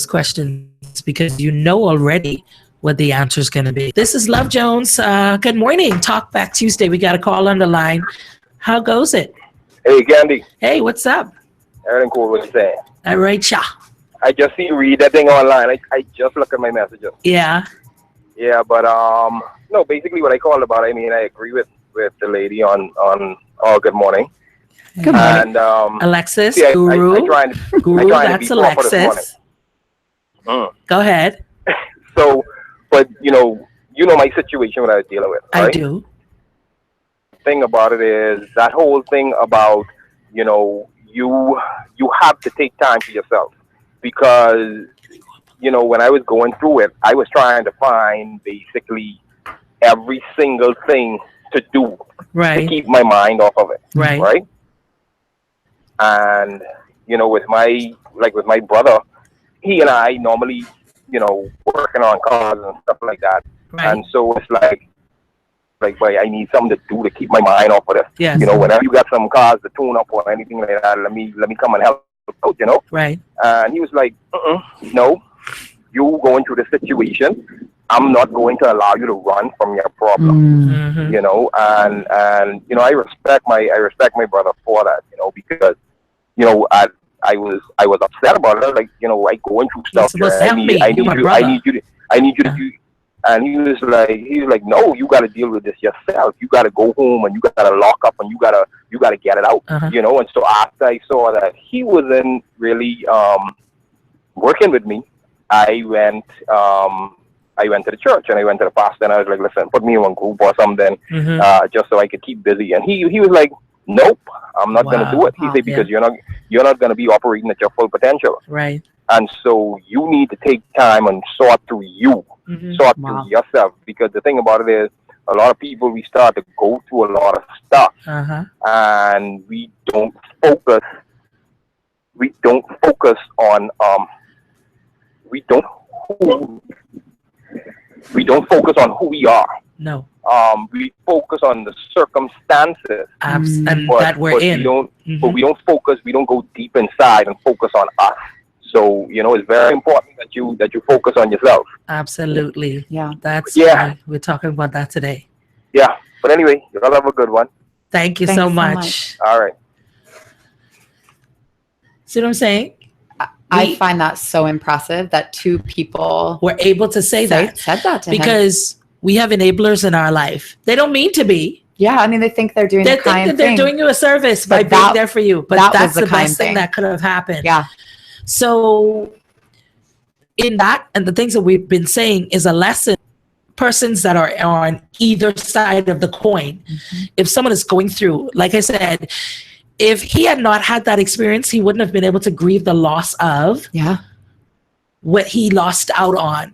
questions because you know already what the answer is going to be? This is Love Jones. Good morning. Talk Back Tuesday. We got a call on the line. How goes it? Hey, Gandhi. Hey, what's up? Aaron Cool, what you saying? All right, Cha. I just see read that thing online. I just look at my messages. Yeah. Yeah, but no, basically what I called about. I mean, I agree with the lady on Good Morning. Good morning. And Alexis, see, Guru. I trying to Guru, trying to be that's proper this Alexis. morning. Go ahead. So, but you know my situation what I was dealing with. Right? I do. Thing about it is that whole thing about you have to take time for yourself, because when I was going through it, I was trying to find basically every single thing to do to Right. keep my mind off of it. Right. And with my brother, he and I normally working on cars and stuff like that. Right. And so it's like boy, I need something to do to keep my mind off of this. Yes. Whenever you got some cars to tune up or anything like that, let me come and help out, Right. And he was like, no, you going through the situation. I'm not going to allow you to run from your problem. Mm-hmm. And I respect my brother for that, because I was upset about it. Like, I going through stuff. supposed to help me. I You're my need brother. you to do. And he was like, no, you got to deal with this yourself. You got to go home and you got to lock up and you got to get it out. Uh-huh. And so after I saw that he wasn't really working with me, I went to the church and I went to the pastor and I was like, listen, put me in one group or something, Mm-hmm. just so I could keep busy. And he was like, nope, I'm not going to do it. He Wow. said, because you're not going to be operating at your full potential. Right. And so you need to take time and sort through you, Mm-hmm. sort Wow. through yourself. Because the thing about it is, a lot of people, we start to go through a lot of stuff Uh-huh. and we don't focus on we don't focus on who we are. No. We focus on the circumstances, And but, that we're but in. we don't Mhm. but we don't go deep inside and focus on us. So it's very important that you focus on yourself. Absolutely. Yeah. That's Yeah. why we're talking about that today. Yeah. But anyway, y'all have a good one. Thank you Thanks so so much. much. All right. See what I'm saying? I We find that so impressive that two people were able to say that said that to him. because we have enablers in our life. They don't mean to be. Yeah, I mean, they think they're doing They a think kind that they're thing. doing you a service by But being that- there for you. But that was that's the the kind best thing thing. that could have happened. Yeah. So in that and the things that we've been saying is a lesson. Persons that are on either side of the coin, if someone is going through, like I said, if he had not had that experience, he wouldn't have been able to grieve the loss of Yeah. what he lost out on.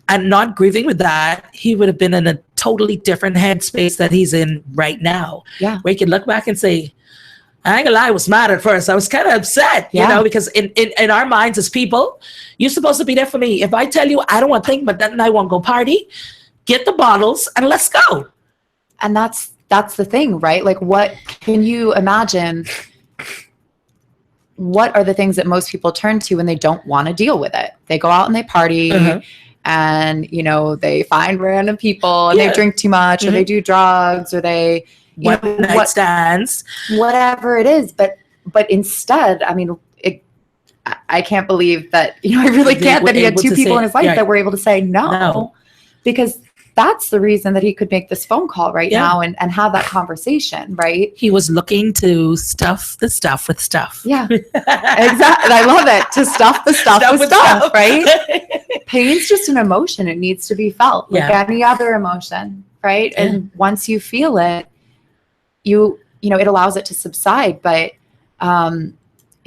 And not grieving with that, he would have been in a totally different headspace that he's in right now. Yeah. Where he can look back and say, I ain't gonna lie, I was mad at first. I was kind of upset, Yeah. because in our minds as people, you're supposed to be there for me. If I tell you I don't want to think, but then I want to go party, get the bottles and let's go. And that's the thing, right? Like, what can you imagine? What are the things that most people turn to when they don't want to deal with it? They go out and they party, Uh-huh. and they find random people and Yeah. they drink too much, or they do drugs, or they One night stands. whatever it is. But instead, I mean, I can't believe that, I really They can't were that he had able two to people say- in his life right. that were able to say no, No. because that's the reason that he could make this phone call right Yeah. now and have that conversation, right? He was looking to stuff the stuff with stuff. Yeah, exactly. I love it. To stuff the stuff with stuff, right? Pain's just an emotion. It needs to be felt like Yeah. any other emotion, right? Yeah. And once you feel it, it allows it to subside. But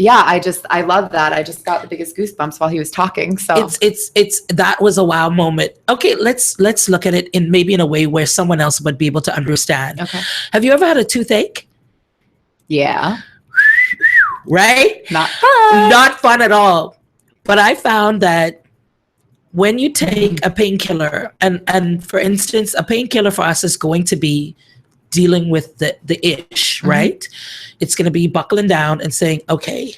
yeah, I love that. I just got the biggest goosebumps while he was talking. So It's that was a wow moment. Okay, let's look at it in a way where someone else would be able to understand. okay, Have you ever had a toothache? yeah, Right? not fun. Not fun at all. But I found that when you take a painkiller, and for instance, a painkiller for us is going to be dealing with the ish, right? It's going to be buckling down and saying, okay,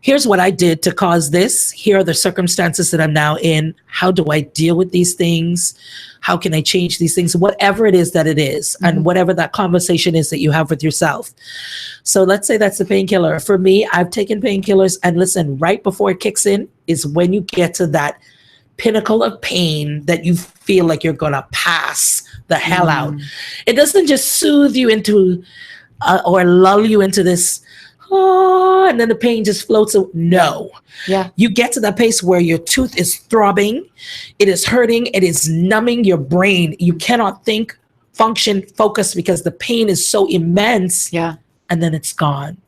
here's what I did to cause this. Here are the circumstances that I'm now in. How do I deal with these things? How can I change these things? Whatever it is that it is, and whatever that conversation is that you have with yourself. So let's say that's the painkiller. For me, I've taken painkillers, and listen, right before it kicks in is when you get to that pinnacle of pain that you feel like you're going to pass the hell out. It doesn't just soothe you into or lull you into this, oh, and then the pain just floats. No. Yeah. You get to that place where your tooth is throbbing, it is hurting, it is numbing your brain. You cannot think, function, focus because the pain is so immense. Yeah. And then it's gone.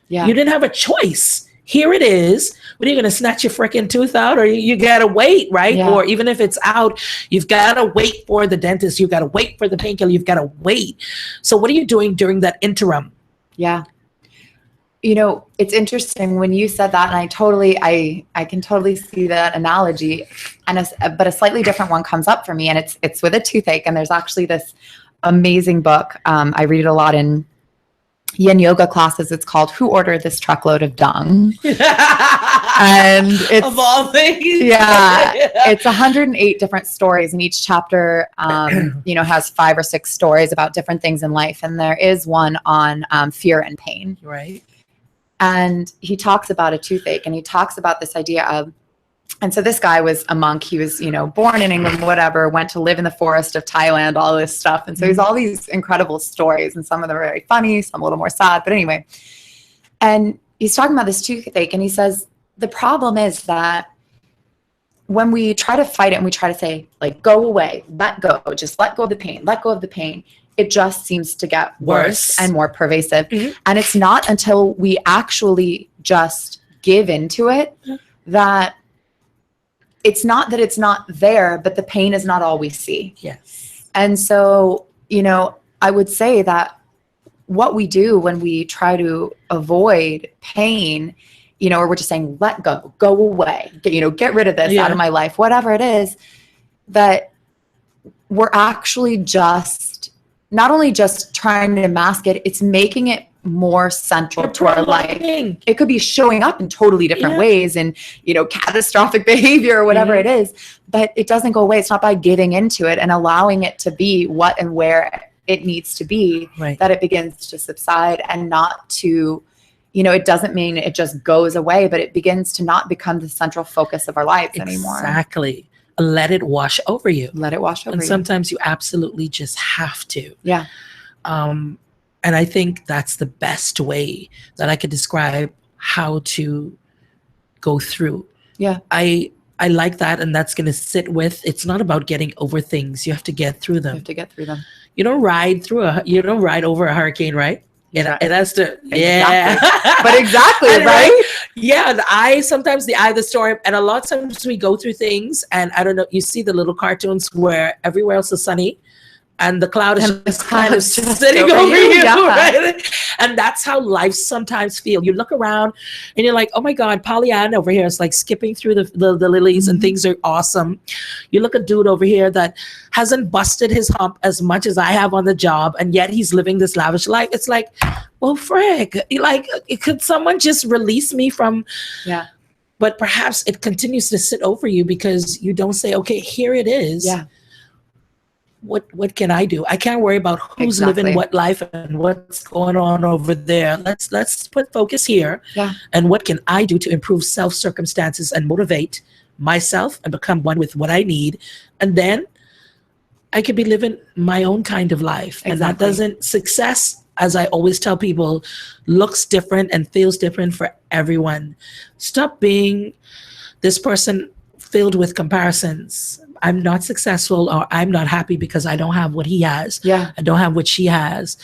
Yeah. You didn't have a choice. Here it is. What are you going to snatch your freaking tooth out? Or you got to wait, right? Yeah. Or even if it's out, you've got to wait for the dentist. You've got to wait for the painkiller. You've got to wait. So what are you doing during that interim? Yeah. You know, it's interesting when you said that, and I can totally see that analogy, and but a slightly different one comes up for me, and it's with a toothache. And there's actually this amazing book. I read it a lot in yin yoga classes. It's called "Who Ordered This Truckload of Dung?" And it's Of all things. yeah, it's 108 different stories, and each chapter, has 5 or 6 stories about different things in life. And there is one on fear and pain. Right. And he talks about a toothache, and he talks about this idea of, and so this guy was a monk. He was, born in England, whatever, went to live in the forest of Thailand, all this stuff. And so he's all these incredible stories, and some of them are very funny, some a little more sad, but anyway. And he's talking about this toothache, and he says, the problem is that when we try to fight it and we try to say, like, go away, let go, just let go of the pain, let go of the pain, it just seems to get worse and more pervasive. And it's not until we actually just give into it that it's not that it's not there, but the pain is not all we see. Yes. And so, I would say that what we do when we try to avoid pain, or we're just saying, let go, go away, get rid of this out of my life, whatever it is, that we're actually not only just trying to mask it, it's making it more central to our life. It could be showing up in totally different ways, and catastrophic behavior or whatever it is, but it doesn't go away. It's not by giving into it and allowing it to be what and where it needs to be, that it begins to subside, and not to, it doesn't mean it just goes away, but it begins to not become the central focus of our lives anymore. Exactly. Let it wash over you. Let it wash over and you. sometimes you absolutely just have to. Yeah. And I think that's the best way that I could describe how to go through. Yeah. I like that, and that's going to sit with. It's not about getting over things. You have to get through them. You have to get through them. You don't ride over a hurricane, right? It has to, But exactly, right? Yeah, the eye, sometimes the eye of the storm. And a lot of times we go through things, and I don't know, you see the little cartoons where everywhere else is sunny, and the cloud is just kind of sitting over you, right? And that's how life sometimes feels. You look around and you're like, oh my God, Pollyanna over here is like skipping through the lilies and things are awesome. You look at dude over here that hasn't busted his hump as much as I have on the job, and yet he's living this lavish life. It's like, well, frick, like, could someone just release me from... Yeah. But perhaps it continues to sit over you because you don't say, okay, here it is. Yeah. What can I do? I can't worry about who's living what life and what's going on over there. Let's put focus here. Yeah. And what can I do to improve self circumstances and motivate myself and become one with what I need? And then I could be living my own kind of life. And that doesn't, success, as I always tell people, looks different and feels different for everyone. Stop being this person filled with comparisons. I'm not successful, or I'm not happy because I don't have what he has. Yeah. I don't have what she has.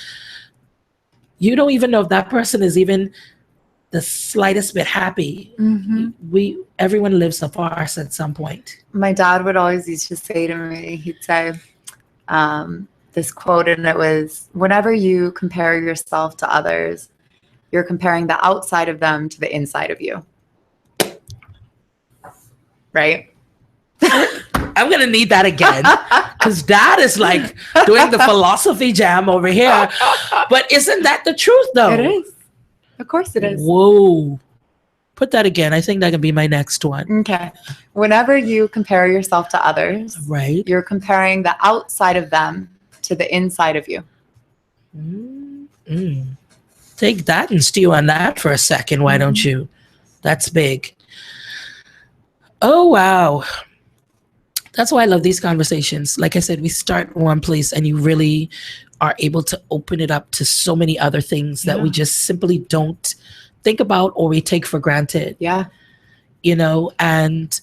You don't even know if that person is even the slightest bit happy. Everyone lives a farce at some point. My dad would always used to say to me, he'd say this quote, and it was, whenever you compare yourself to others, you're comparing the outside of them to the inside of you. Right? I'm going to need that again, because Dad is like doing the philosophy jam over here. But isn't that the truth, though? It is. Of course it is. Whoa. Put that again. I think that could be my next one. Okay. Whenever you compare yourself to others, Right. you're comparing the outside of them to the inside of you. Mm. Take that and stew on that for a second. Why don't you? That's big. Oh, wow. That's why I love these conversations. Like I said, we start in one place and you really are able to open it up to so many other things that we just simply don't think about or we take for granted. Yeah. And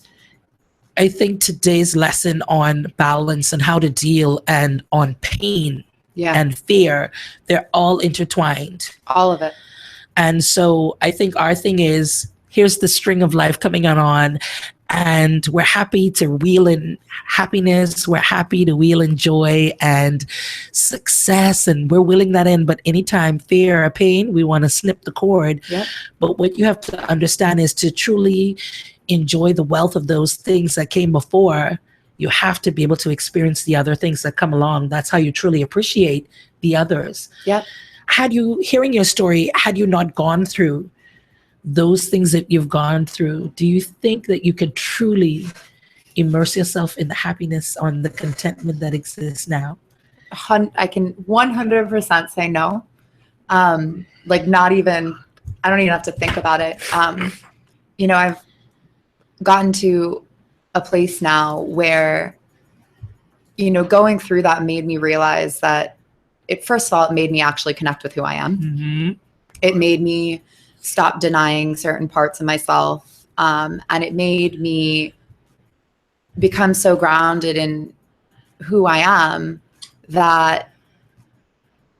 I think today's lesson on balance and how to deal and on pain Yeah. and fear, they're all intertwined. All of it. And so I think our thing is, here's the string of life coming on, and we're happy to wheel in happiness. We're happy to wheel in joy and success, and we're wheeling that in. But anytime fear or pain, we want to snip the cord. Yep. But what you have to understand is to truly enjoy the wealth of those things that came before, you have to be able to experience the other things that come along. That's how you truly appreciate the others. Yep. Hearing your story, had you not gone through those things that you've gone through, do you think that you could truly immerse yourself in the happiness or in the contentment that exists now? I can 100% say no. Like not even, I don't even have to think about it. I've gotten to a place now where, going through that made me realize that first of all, it made me actually connect with who I am. Mm-hmm. It made me stop denying certain parts of myself. And it made me become so grounded in who I am that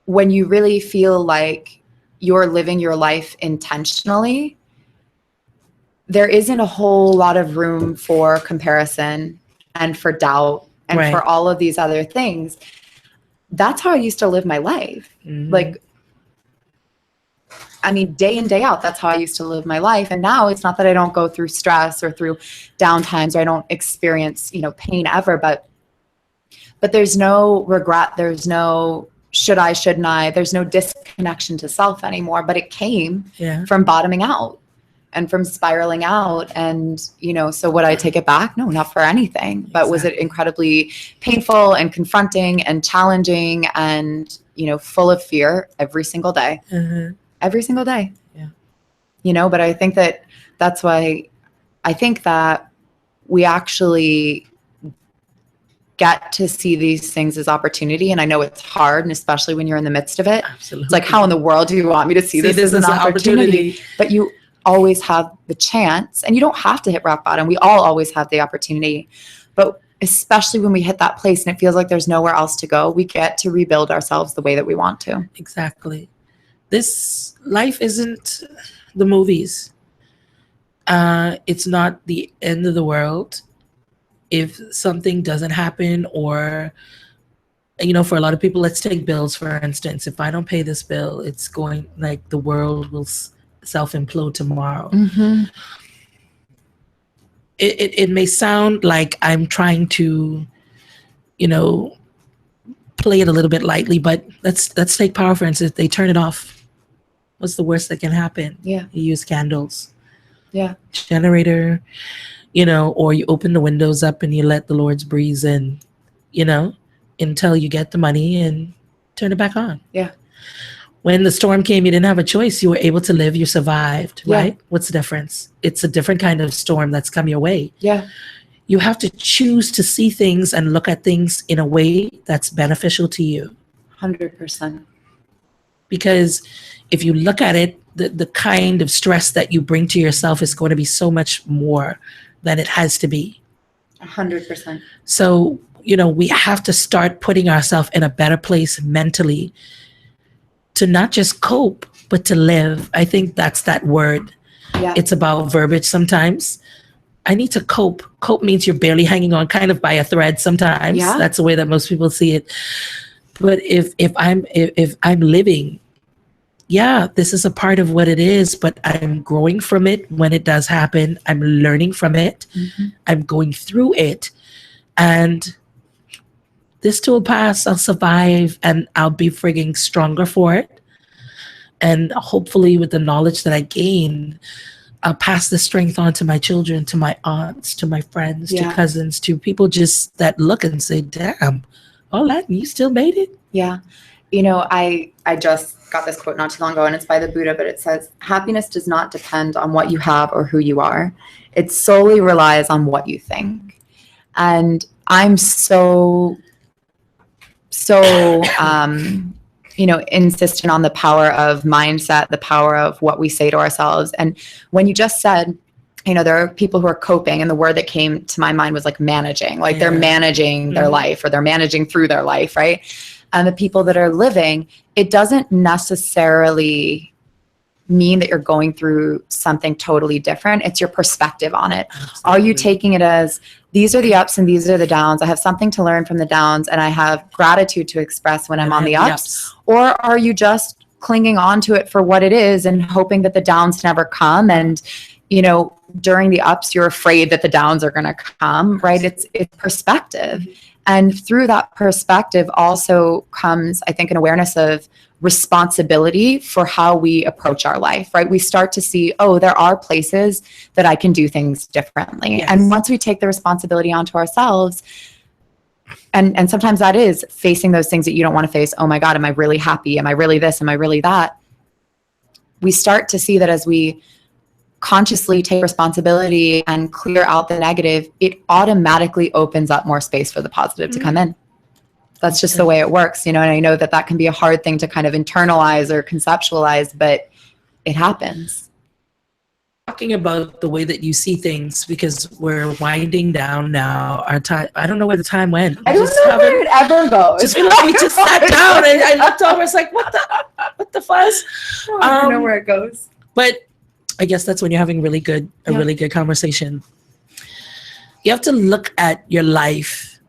when you really feel like you're living your life intentionally, there isn't a whole lot of room for comparison and for doubt and Right. for all of these other things. That's how I used to live my life. Mhm. Like, day in, day out, that's how I used to live my life. And now it's not that I don't go through stress or through downtimes or I don't experience, pain ever, but there's no regret. There's no should I, shouldn't I, there's no disconnection to self anymore, but it came Yeah. from bottoming out and from spiraling out. And, so would I take it back? No, not for anything, but was it incredibly painful and confronting and challenging and, full of fear every single day. Mhm. Every single day. Yeah. But I think that's why I think that we actually get to see these things as opportunity. And I know it's hard, and especially when you're in the midst of it. Absolutely. It's like, how in the world do you want me to see this as an opportunity? But you always have the chance, and you don't have to hit rock bottom. We all always have the opportunity. But especially when we hit that place and it feels like there's nowhere else to go, we get to rebuild ourselves the way that we want to. Exactly. This life isn't the movies. It's not the end of the world if something doesn't happen, or for a lot of people, let's take bills for instance. If I don't pay this bill, it's going like the world will self-implode tomorrow. Mm-hmm. It may sound like I'm trying to play it a little bit lightly, but let's take power for instance. They turn it off. What's the worst that can happen? Yeah. You use candles. Yeah. Generator, or you open the windows up and you let the Lord's breeze in, until you get the money and turn it back on. Yeah. When the storm came, you didn't have a choice. You were able to live. You survived, Yeah. right? What's the difference? It's a different kind of storm that's come your way. Yeah. You have to choose to see things and look at things in a way that's beneficial to you. 100%. Because if you look at it, the kind of stress that you bring to yourself is going to be so much more than it has to be. 100%. So, we have to start putting ourselves in a better place mentally to not just cope, but to live. I think that's that word. Yeah. It's about verbiage sometimes. I need to cope. Cope means you're barely hanging on kind of by a thread sometimes. Yeah. That's the way that most people see it. But if I'm living, yeah, this is a part of what it is, but I'm growing from it when it does happen. I'm learning from it. Mm-hmm. I'm going through it. And this too will pass. I'll survive and I'll be frigging stronger for it. And hopefully with the knowledge that I gain, I'll pass the strength on to my children, to my aunts, to my friends, to Yeah. cousins, to people just that look and say, damn, all that, and you still made it? Yeah. You know, I just got this quote not too long ago, and it's by the Buddha, but it says, happiness does not depend on what you have or who you are. It solely relies on what you think. And I'm so insistent on the power of mindset, the power of what we say to ourselves. And when you just said, there are people who are coping, and the word that came to my mind was like managing, like they're managing their life, or they're managing through their life, right? And the people that are living, it doesn't necessarily mean that you're going through something totally different. It's your perspective on it. Absolutely. Are you taking it as, these are the ups and these are the downs? I have something to learn from the downs, and I have gratitude to express when I'm on the ups. Or are you just clinging on to it for what it is and hoping that the downs never come? And, during the ups, you're afraid that the downs are going to come, right? It's perspective. And through that perspective also comes, I think, an awareness of responsibility for how we approach our life, right? We start to see, oh, there are places that I can do things differently. Yes. And once we take the responsibility onto ourselves, and sometimes that is facing those things that you don't want to face. Oh my God, am I really happy? Am I really this? Am I really that? We start to see that as we consciously take responsibility and clear out the negative, it automatically opens up more space for the positive to come in. That's just the way it works, and I know that that can be a hard thing to kind of internalize or conceptualize, but it happens. Talking about the way that you see things, because we're winding down now. Our time, I don't know where the time went. I don't know where it ever goes. Just feel like we just sat down and I looked over. It's like, what the fuss? I don't know where it goes. But I guess that's when you're having really good conversation. You have to look at your life,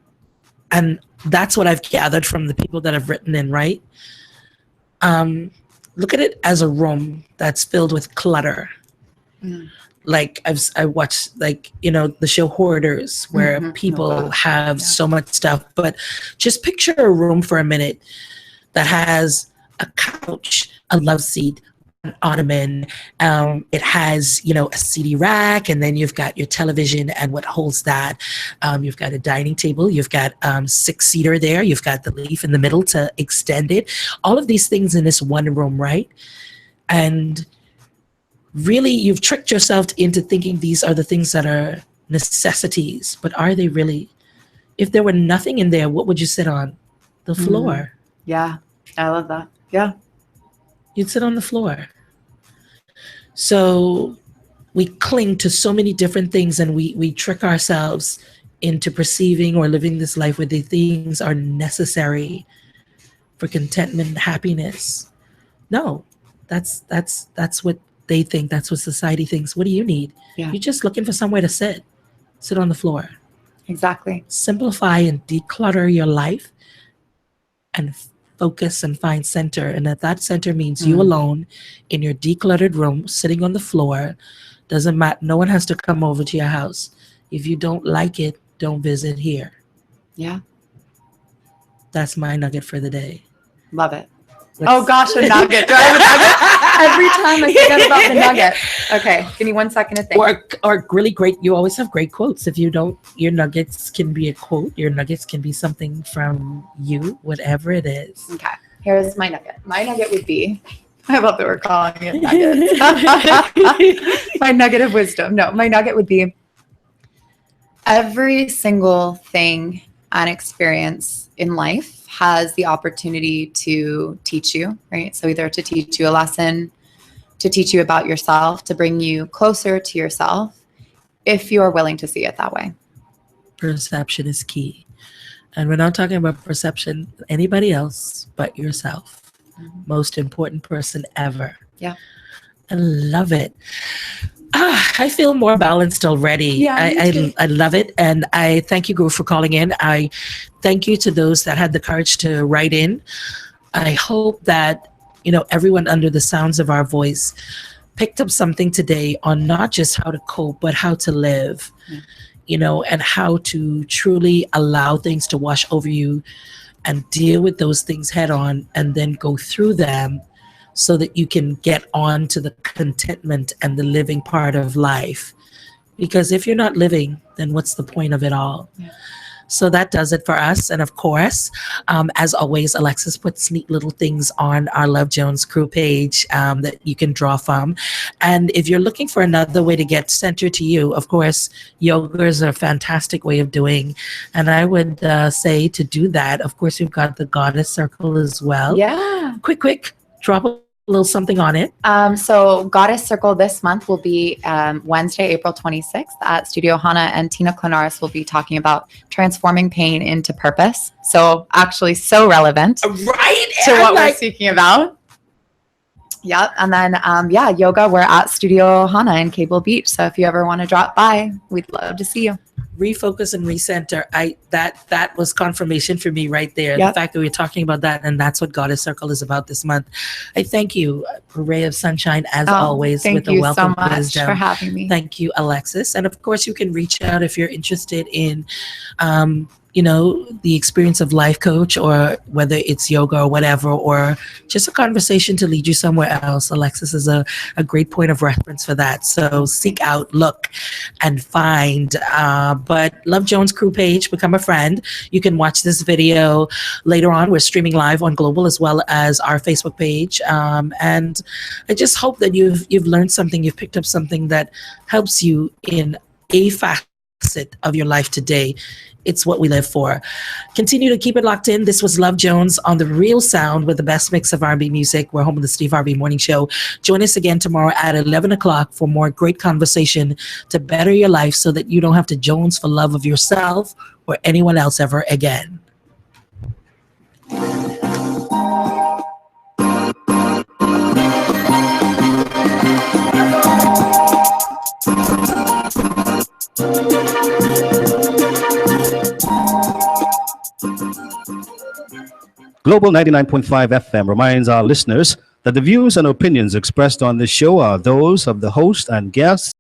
and that's what I've gathered from the people that have written in, right? Look at it as a room that's filled with clutter. Like I watched, the show Hoarders, where people have so much stuff. But just picture a room for a minute that has a couch, a love seat, an ottoman. It has, a CD rack, and then you've got your television and what holds that. You've got a dining table. You've got 6-seater there. You've got the leaf in the middle to extend it. All of these things in this one room, right? And really, you've tricked yourself into thinking these are the things that are necessities, but are they really? If there were nothing in there, what would you sit on? The floor. Yeah, I love that. Yeah. You'd sit on the floor. So we cling to so many different things, and we trick ourselves into perceiving or living this life where the things are necessary for contentment and happiness. No, that's what they think. That's what society thinks. What do you need? Yeah. You're just looking for somewhere to sit on the floor. Exactly. Simplify and declutter your life and focus and find center. And that center means you alone in your decluttered room, sitting on the floor. Doesn't matter. No one has to come over to your house. If you don't like it, don't visit here. Yeah. That's my nugget for the day. Love it. Oh gosh, a nugget. Do I have a nugget? Every time I forget about the nugget. Okay, give me 1 second to think. Or really great. You always have great quotes. If you don't, your nuggets can be a quote. Your nuggets can be something from you, whatever it is. Okay, here's my nugget. My nugget would be, I love that we're calling it nuggets. My nugget of wisdom. No, my nugget would be every single thing and experience in life has the opportunity to teach you, right? So either to teach you a lesson, to teach you about yourself, to bring you closer to yourself, if you are willing to see it that way. Perception is key. And we're not talking about perception, anybody else but yourself. Most important person ever. Yeah. I love it. I feel more balanced already. Yeah, I love it. And I thank you, Guru, for calling in. I thank you to those that had the courage to write in. I hope that, everyone under the sounds of our voice picked up something today on not just how to cope, but how to live, and how to truly allow things to wash over you and deal with those things head on, and then go through them so that you can get on to the contentment and the living part of life. Because if you're not living, then what's the point of it all? So that does it for us. And of course, as always, Alexis puts neat little things on our Love Jones crew page that you can draw from. And if you're looking for another way to get centered to you, of course, yoga is a fantastic way of doing. And I would say to do that, of course, we've got the Goddess Circle as well. Yeah. Quick, drop a little something on it. So Goddess Circle this month will be Wednesday, April 26th at Studio Hana, and Tina Klinaris will be talking about transforming pain into purpose. So actually so relevant Right? to what we're speaking about. Yep. And then, yoga, we're at Studio Hana in Cable Beach. So if you ever want to drop by, we'd love to see you. Refocus and recenter. That was confirmation for me right there. Yep. The fact that we're talking about that, and that's what Goddess Circle is about this month. I thank you, a ray of sunshine as always, Thank with a you wealth so of much wisdom. for having me. Thank you, Alexis. And of course, you can reach out if you're interested in, the experience of life coach, or whether it's yoga or whatever, or just a conversation to lead you somewhere else. Alexis is a great point of reference for that. So seek out, look, and find. But Love Jones crew page, become a friend. You can watch this video later on. We're streaming live on Global as well as our Facebook page. And I just hope that you've learned something, you've picked up something that helps you in a facet of your life today. It's what we live for. Continue to keep it locked in. This was Love Jones on The Real Sound with the best mix of R&B music. We're home of the Steve Harvey Morning Show. Join us again tomorrow at 11 o'clock for more great conversation to better your life so that you don't have to Jones for love of yourself or anyone else ever again. Global 99.5 FM reminds our listeners that the views and opinions expressed on this show are those of the host and guests